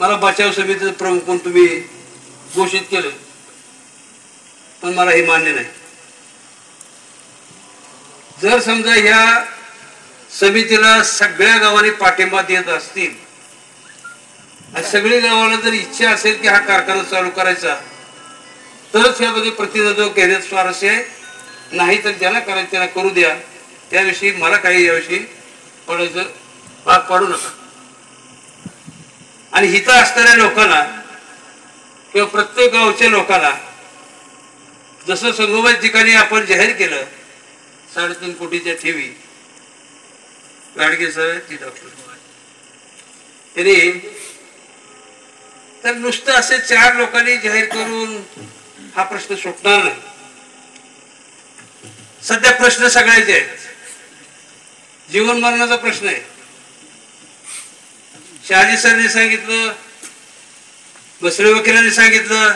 मला बचाव समितीचं प्रमुख म्हणून तुम्ही घोषित केलं, पण मला हे मान्य नाही. जर समजा ह्या समितीला सगळ्या गावांनी पाठिंबा देत असतील आणि सगळी गावाला जर इच्छा असेल की हा कारखाना चालू करायचा, तरच यामध्ये प्रतिनिधित्व घेण्यात स्वारस्य आहे. नाही तर ज्याला करायचं त्याला करू द्या. त्याविषयी मला काही याविषयी पडायचं भाग पाडू नका. आणि हिथं असणाऱ्या लोकांना किंवा प्रत्येक गावच्या लोकांना जसं संगोबाई ठिकाणी आपण जाहीर केलं 3.5 कोटीच्या ठेवी, गाडगे सर ती डॉक्टर त्यांनी तर नुसतं असे 4 लोकांनी जाहीर करून हा प्रश्न सुटणार नाही. सध्या प्रश्न सगळ्याचे आहेत. जीवन मरणाचा प्रश्न आहे. शहाजी सरने सांगितलं, बसरे वकिलांनी सांगितलं,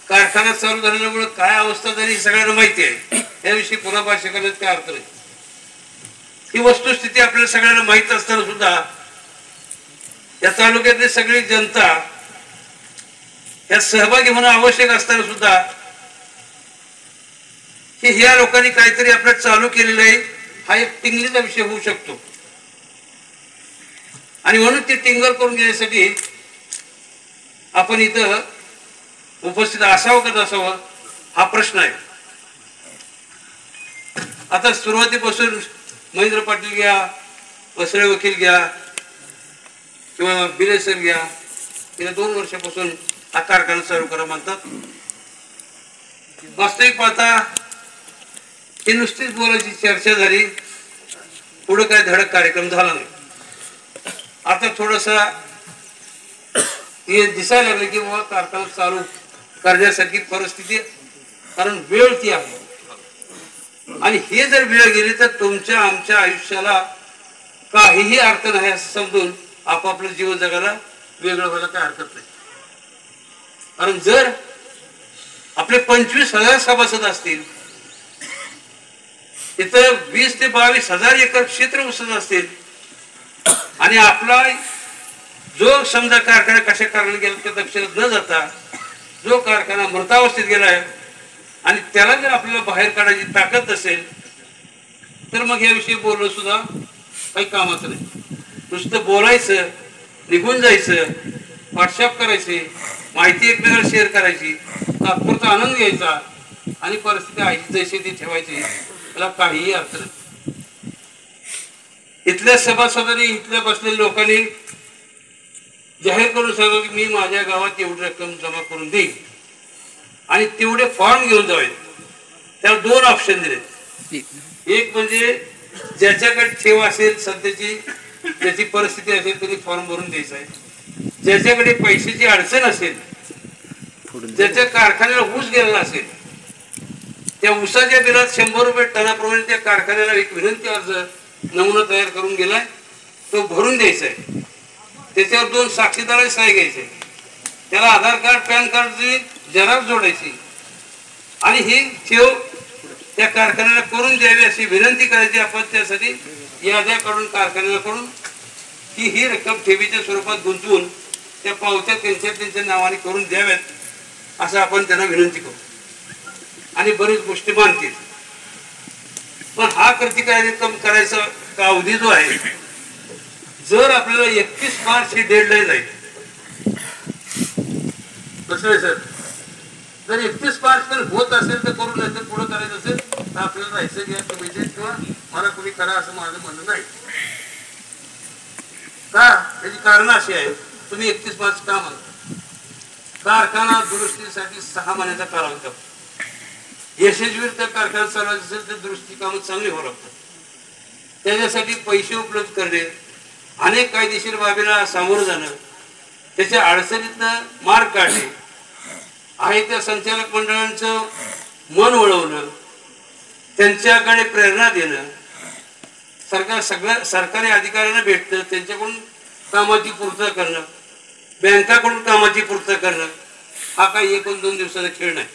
कारखाना चालू झाल्यामुळे काय अवस्था झाली सगळ्यांना माहिती आहे. याविषयी पुन्हा भाष्य करण्यात काय अर्थ नाही. ही वस्तुस्थिती आपल्याला सगळ्यांना माहित असताना सुद्धा या तालुक्यातली सगळी जनता यात सहभागी होणं आवश्यक असताना सुद्धा की ह्या लोकांनी काहीतरी आपलं चालू केलेलं आहे, हा एक टिंगलीचा विषय होऊ शकतो. आणि म्हणून ती टिंगल करून घेण्यासाठी आपण इथं उपस्थित असावं का नसावं हा प्रश्न आहे. आता सुरुवातीपासून महेंद्र पाटील घ्या, बसरे वकील घ्या किंवा बिले सर घ्या, गेल्या 2 वर्षापासून हा कारखाना चालू करा म्हणतात. वास्तविक पाहता ही नुसतीच बोलायची चर्चा झाली, पुढे काय धडक कार्यक्रम झाला नाही. आता थोडसा हे दिसायला लागलं की बाबा कारखाना चालू करण्यासारखी परिस्थिती, कारण वेळ ती आहे. आणि हे जर वेळ गेली तर तुमच्या आमच्या आयुष्याला काहीही अर्थ नाही असं समजून आपापलं जीवन जगायला वेगळं व्हायला काय हरकत नाही. कारण जर आपले 25,000 सभासद असतील, इथं 20 ते 22,000 एकर क्षेत्र उसत असतील आणि आपला जो समजा कारखाना कशा कारणाने गेला त्या तपशिलात न जाता जो कारखाना मृतावस्थेत गेलाय आणि त्याला जर आपल्याला बाहेर काढायची ताकद असेल तर मग याविषयी बोलणं सुद्धा काही कामाचं नाही. नुसतं बोलायचं, निघून जायचं, व्हॉट्सअप करायचे, माहिती एकमेकांना शेअर करायची, तात्पुरता आनंद घ्यायचा आणि परिस्थिती आहे जैसे ती ठेवायची, त्याला काहीही अर्थ नाही. इथल्या सभासदांनी, इथल्या बसलेल्या लोकांनी जाहीर करून सांगा की मी माझ्या गावात एवढी रक्कम जमा करून देईन आणि तेवढे फॉर्म घेऊन जावेत. त्याला 2 ऑप्शन दिले. एक म्हणजे ज्याच्याकडे ठेव असेल सध्याची, ज्याची परिस्थिती असेल त्यांनी फॉर्म भरून द्यायचा आहे. ज्याच्याकडे पैशाची अडचण असेल, ज्याच्या कारखान्याला ऊस गेलेला असेल, त्या ऊसाच्या बिलात 100 रुपये टनाप्रमाणे त्या कारखान्याला एक विनंती अर्ज नमुना तयार करून गेलाय, तो भरून द्यायचा आहे. त्याच्यावर 2 साक्षीदारांची सही घ्यायची, त्याला आधार कार्ड, पॅन कार्डची झेरॉक्स जोडायची आणि ही ठेव त्या कारखान्याला करून द्यावी अशी विनंती करायची. आपण त्यासाठी याद्या काढून कारखान्याला करून की ही रक्कम ठेवीच्या स्वरूपात गुंतवून त्या पावत्या त्यांच्या नावाने करून द्याव्यात असं आपण त्यांना विनंती करू आणि बरीच गोष्टी मानतील. पण हा कार्यक्रम करायचा कालावधी जो आहे, जर आपल्याला 31 मार्च ही डेडलाईन आहे, कसं आहे सर, जर 31 मार्च पण होत असेल तर करू, नाही तर पुढे करायचं असेल तर आपल्याला राहायचं घ्या तुम्ही किंवा मला कुणी करा असं माझं म्हणणं नाही. का त्याची कारण अशी आहे, तुम्ही 31 मार्च का म्हणता? कारखाना दुरुस्तीसाठी 6 महिन्याचा कालावधी लागतो. यशस्वी त्या कारखाना चालवायचं असेल तर दुरुस्ती कामं चांगली व्हावं लागतात. त्याच्यासाठी पैसे उपलब्ध करणे, अनेक कायदेशीर बाबीला सामोरं जाणं, त्याच्या अडचणीतनं मार्ग काढणे, आहे त्या संचालक मंडळांचं मन वळवणं, त्यांच्याकडे प्रेरणा देणं, सगळ्या सरकारी अधिकाऱ्यांना भेटणं, त्यांच्याकडून कामाची पूर्तता करणं, बँकाकडून कामाची पूर्तता करणं, हा काही 1-2 दिवसाचा खेळ नाही.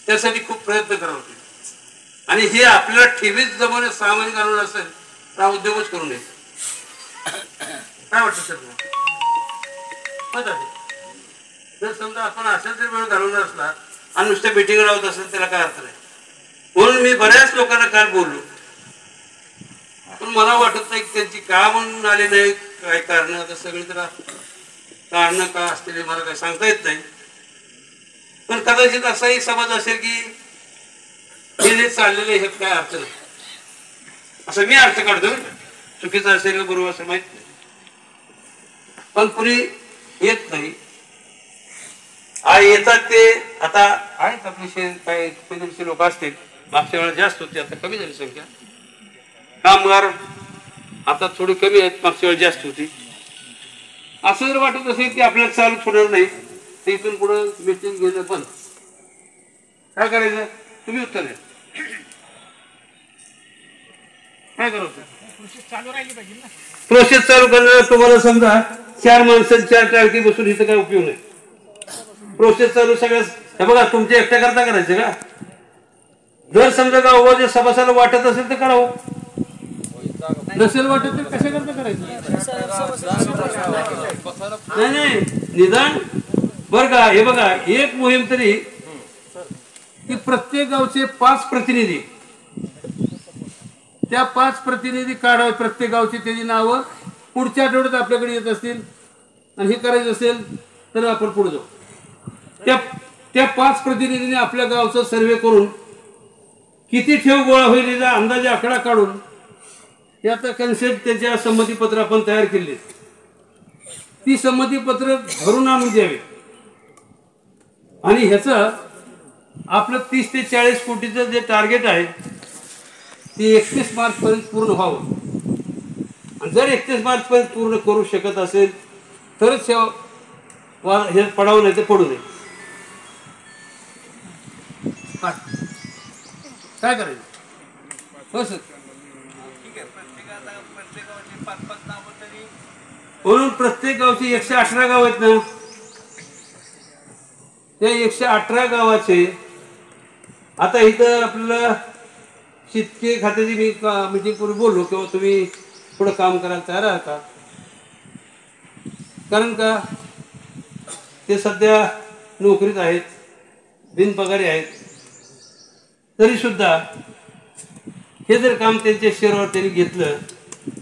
त्यासाठी खूप प्रयत्न करावे लागतील. आणि हे आपल्याला ठेवीत जमवणे 6 महिने घालून असेल तर हा उद्योगच करू नये. काय वाटतं सर मत आहे? जर समजा आपण असेल तरी वेळ घालवला असला आणि नुसत्या मीटिंग लावत असेल त्याला काय अर्थ नाही. म्हणून मी बऱ्याच लोकांना काल बोललो, पण मला वाटत नाही की त्यांची का म्हणून आले नाही, काय कारण आता सगळी तर कारण का असतील मला काही सांगता येत नाही. पण कदाचित असाही समज असेल की हे जे चाललेले ह्यात काय अर्थ नाही, असं मी अर्थ काढतो. चुकीचं असेल का बरोबर असं माहित नाही, पण कुणी येत नाही. येतात ते आता आहेत आपले काही पेदरचे लोक असतील. मागच्या वेळेला जास्त होते, आता कमी झाली संख्या. कामगार आता थोडी कमी आहेत, मागच्या वेळेला जास्त होती. असं जर वाटत असेल की आपल्याला चालू होणार नाही तर इथून पुढे मीटिंग घेणं बंद. काय करायचं तुम्ही उत्तर द्या. काय करायचं? प्रोसेस चालू करणार तुम्हाला समजा 4 माणसं 4 टाळकी बसून इथं काय उपयोग नाही. प्रोसेस चालू सगळ्याच हे बघा तुमच्या एकट्या करता करायचं का? जर समजा गावाच्या सभासदाला वाटत असेल तर करावं, नसेल वाटत तर कशा करता करायचं? नाही निदान बर का. हे बघा एक मोहीम तरी की प्रत्येक गावचे 5 प्रतिनिधी, त्या 5 प्रतिनिधी काढावे प्रत्येक गावची. त्याची नावं पुढच्या आठवड्यात आपल्याकडे येत असतील आणि हे करायचं असेल तर आपण पुढे जाऊ. त्या 5 प्रतिनिधींनी आपल्या गावचा सर्वे करून किती ठेव गोळा होईल याचा अंदाजे आकडा काढून याचा कन्सेप्ट त्याच्या संमतीपत्र आपण तयार केले. ती संमतीपत्र भरून आणून द्यावी आणि ह्याचं आपलं 30 ते 40 कोटीचं जे टार्गेट आहे ते 31 मार्च पर्यंत पूर्ण व्हावं. आणि जर 31 मार्च पर्यंत पूर्ण करू शकत असेल तरच हे पडावं, नाही तर पडू नये. काय करायचं? हो सर. म्हणून प्रत्येक गावची 118 गाव आहेत ना, त्या 118 गावाचे आता इथं आपल्याला शेतकी खात्याची मी मीटिंग पूर्वी बोललो किंवा तुम्ही पुढं काम करायला तयार आहात का? कारण का ते सध्या नोकरीत आहेत, बिनपगारी आहेत, तरी सुद्धा हे जर काम त्यांच्या शहरावर त्यांनी घेतलं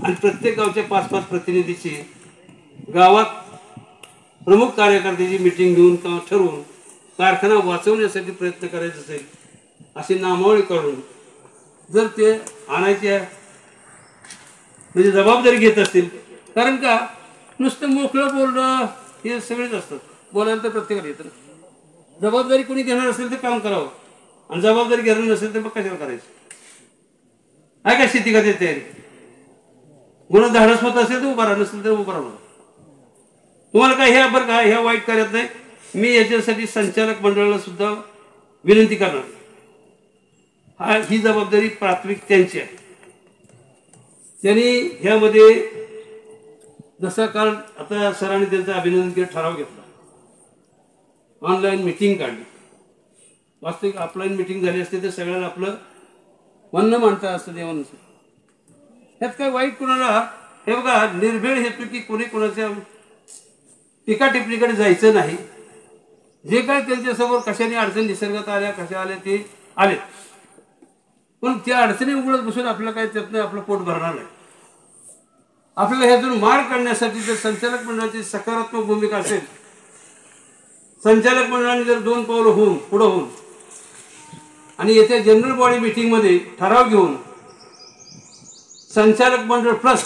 आणि प्रत्येक गावच्या 5-5 प्रतिनिधीची गावात प्रमुख कार्यकर्त्याची मीटिंग घेऊन किंवा ठरवून कारखाना वाचवण्यासाठी प्रयत्न करायचा असेल अशी नामावळी काढून जर ते आणायचे म्हणजे जबाबदारी घेत असतील. कारण का नुसतं मोकळं बोलणं हे सगळेच असतात, बोलायला तर प्रत्येकाला येतं. जबाबदारी कोणी घेणार असेल तर काम करावं आणि जबाबदारी घेणार नसेल तर मग कशाला करायचं? आहे का शेती का तयारी? म्हणून धाडस होत असेल तर उभा राहा, नसेल तर उभा राहा. तुम्हाला काय ह्या बरं का ह्या वाईट करत नाही. मी याच्यासाठी संचालक मंडळाला सुद्धा विनंती करणार. ही जबाबदारी प्राथमिक त्यांची आहे. त्यांनी ह्यामध्ये जसा काल आता सरांनी त्यांचं अभिनंदन केलं, ठराव घेतला, ऑनलाईन मीटिंग काढली. वास्तविक ऑफलाईन मीटिंग झाली असते तर सगळ्यांना आपलं म्हणणं मांडता असतं देवा नसेल. ह्यात काय वाईट कुणाला हे बघा निर्भीड हेतू की कोणी कोणाच्या टीका टिप्पणीकडे जायचं नाही. जे काय त्यांच्यासमोर कशाने अडचणी निसर्गात आल्या कशा आल्या ते आले, पण त्या अडचणी उघडत बसून आपल्याला काय त्यातनं आपलं पोट भरणार नाही. आपल्याला ह्यातून मार्ग काढण्यासाठी जर संचालक मंडळाची सकारात्मक भूमिका असेल, संचालक मंडळाने जर 2 पावलं होऊन पुढं होऊन आणि येत्या जनरल बॉडी मीटिंग मध्ये ठराव घेऊन संचालक मंडळ प्लस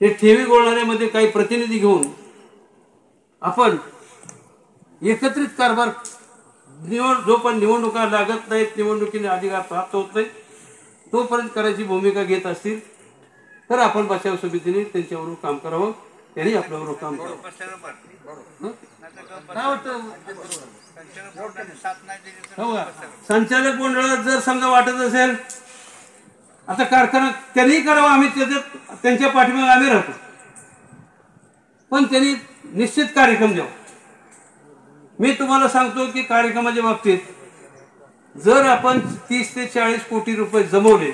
हे ठेवी गोळणाऱ्यामध्ये काही प्रतिनिधी घेऊन आपण एकत्रित कारभार जोपर्यंत निवडणुका लागत नाहीत, निवडणुकीने अधिकार प्राप्त होत नाही तोपर्यंत करायची भूमिका घेत असतील तर आपण बचाव समितीने त्यांच्याबरोबर काम करावं, त्यांनी आपल्याबरोबर काम करावं. काय वाटतं? संचालक मंडळात जर समजा वाटत असेल आता कारखाना त्यांनी करावा, आम्ही त्याच्यात त्यांच्या पाठीमागे आम्ही राहतो, पण त्यांनी निश्चित कार्यक्रम द्यावा. मी तुम्हाला सांगतो की कार्यक्रमाच्या बाबतीत जर आपण 30 ते 40 कोटी रुपये जमवले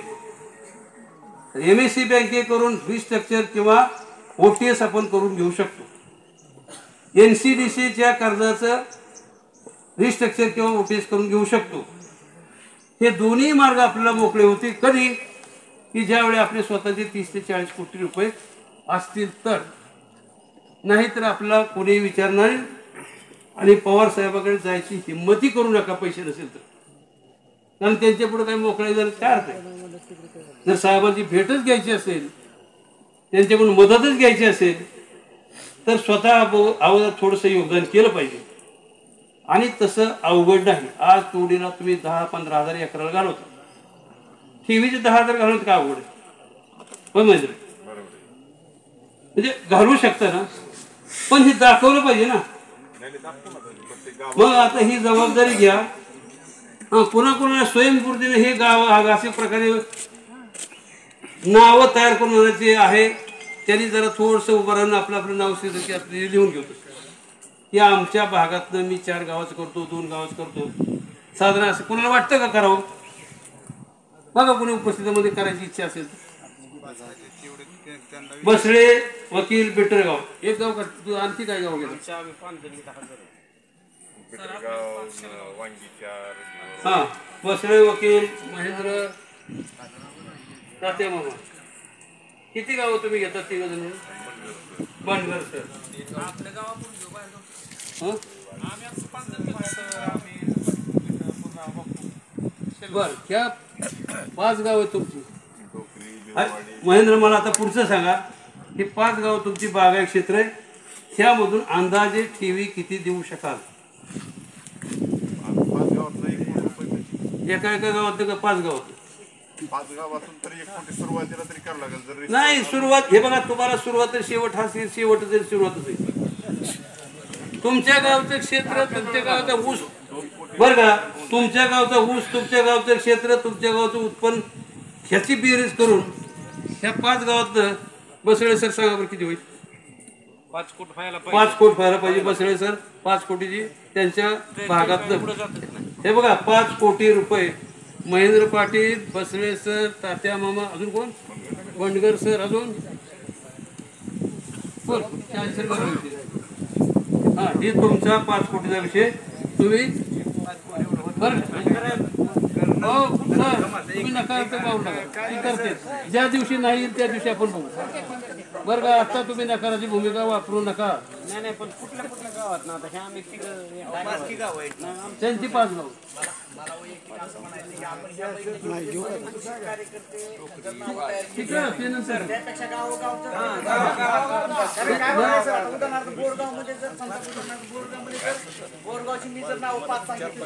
MSC बँके करून रिस्ट्रक्चर किंवा OTS आपण करून घेऊ शकतो. NCDCच्या कर्जाचं रिस्ट्रक्चर किंवा OTS करून घेऊ शकतो. हे दोन्ही मार्ग आपल्याला मोकळे होते कधी की ज्यावेळी आपले स्वतःचे 30 ते 40 कोटी रुपये असतील तर. नाहीतर आपल्याला कोणी विचारणार आणि पवार साहेबाकडे जायची हिंमतही करू नका पैसे नसेल तर. कारण त्यांच्या पुढे काही मोकळे जर काय अर्थ आहे. जर साहेबांची भेटच घ्यायची असेल, त्यांच्याकडून मदतच घ्यायची असेल तर स्वतः अगोदर थोडंसं योगदान केलं पाहिजे. आणि तसं अवघड नाही. आज तोडीला तुम्ही 10-15 हजार एकराला घालवता. ठेवीचे 10,000 घालवत का अवघड आहे. पण म्हणजे घालू शकता ना, पण हे दाखवलं पाहिजे ना. मग आता ही जबाबदारी घ्या. पुन्हा कोणाला स्वयंपूर्तीने हे गाव अशा प्रकारे नावं तयार करून आणायचे आहे. त्यांनी जरा थोडंसं उभं राहून आपलं नाव की आपली लिहून घेतो की आमच्या भागातनं मी 4 गावाचं करतो, 2 गावाचं करतो. साधारण असं कोणाला वाटतं का करावं. बघा कोणी उपस्थितीमध्ये करायची इच्छा असेल तर. बसळे वकील बेटरगाव एक गाव का तू आणखी काय गाव गेलं. हा बसळे वकील महेंद्र तात्या मामा किती गाव तुम्ही घेतात 3 जण. बनगर सर बर क्या 5 गाव आहे तुमची. महेंद्र मला आता पुढचं सांगा. हे 5 गाव तुमची बागायत क्षेत्र आहे. त्यामधून अंदाजे ठेवी किती देऊ शकाल. एका गावात का 5 गावात. 5 गावातून तरी 1 कोटी सुरुवातीला तरी करावं लागेल. नाही सुरुवात हे बघा तुम्हाला सुरुवात शेवट हा शेवट तरी सुरुवातच आहे. तुमच्या गावचं क्षेत्र, तुमच्या गावचा ऊस बरं का, तुमच्या गावचा ऊस, तुमच्या गावचं क्षेत्र, तुमच्या गावचं उत्पन्न ह्याची बेरीज करून ह्या 5 गावात बसळे सर सांगा बरं किती होईल. 5 कोटी व्हायला 5 कोटी व्हायला पाहिजे. बसळे सर 5 कोटीची त्यांच्या भागात. हे बघा 5 कोटी रुपये. महेंद्र पाटील, बसळे सर, तात्या मामा, अजून कोण, वंडगर सर, अजून हा हे तुमचा 5 कोटीचा विषय. तुम्ही बरं हो सर तुम्ही नका पाहू नका. ती करते ज्या दिवशी नाही त्या दिवशी आपण बघू. बरं का आता तुम्ही नकाराची भूमिका वापरू नका. नाही पण कुठल्या गावात ना आता ह्या आम्ही गाव आहेत ना त्यांची 5 गाव. बोरगावची मी जर नाव 5 सांगितलं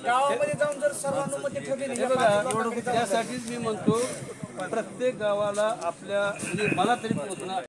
गावामध्ये जाऊन जर सर्वांमध्ये ठेवले. त्यासाठीच मी म्हणतो प्रत्येक गावाला आपल्या म्हणजे मला तरी पोहोचणार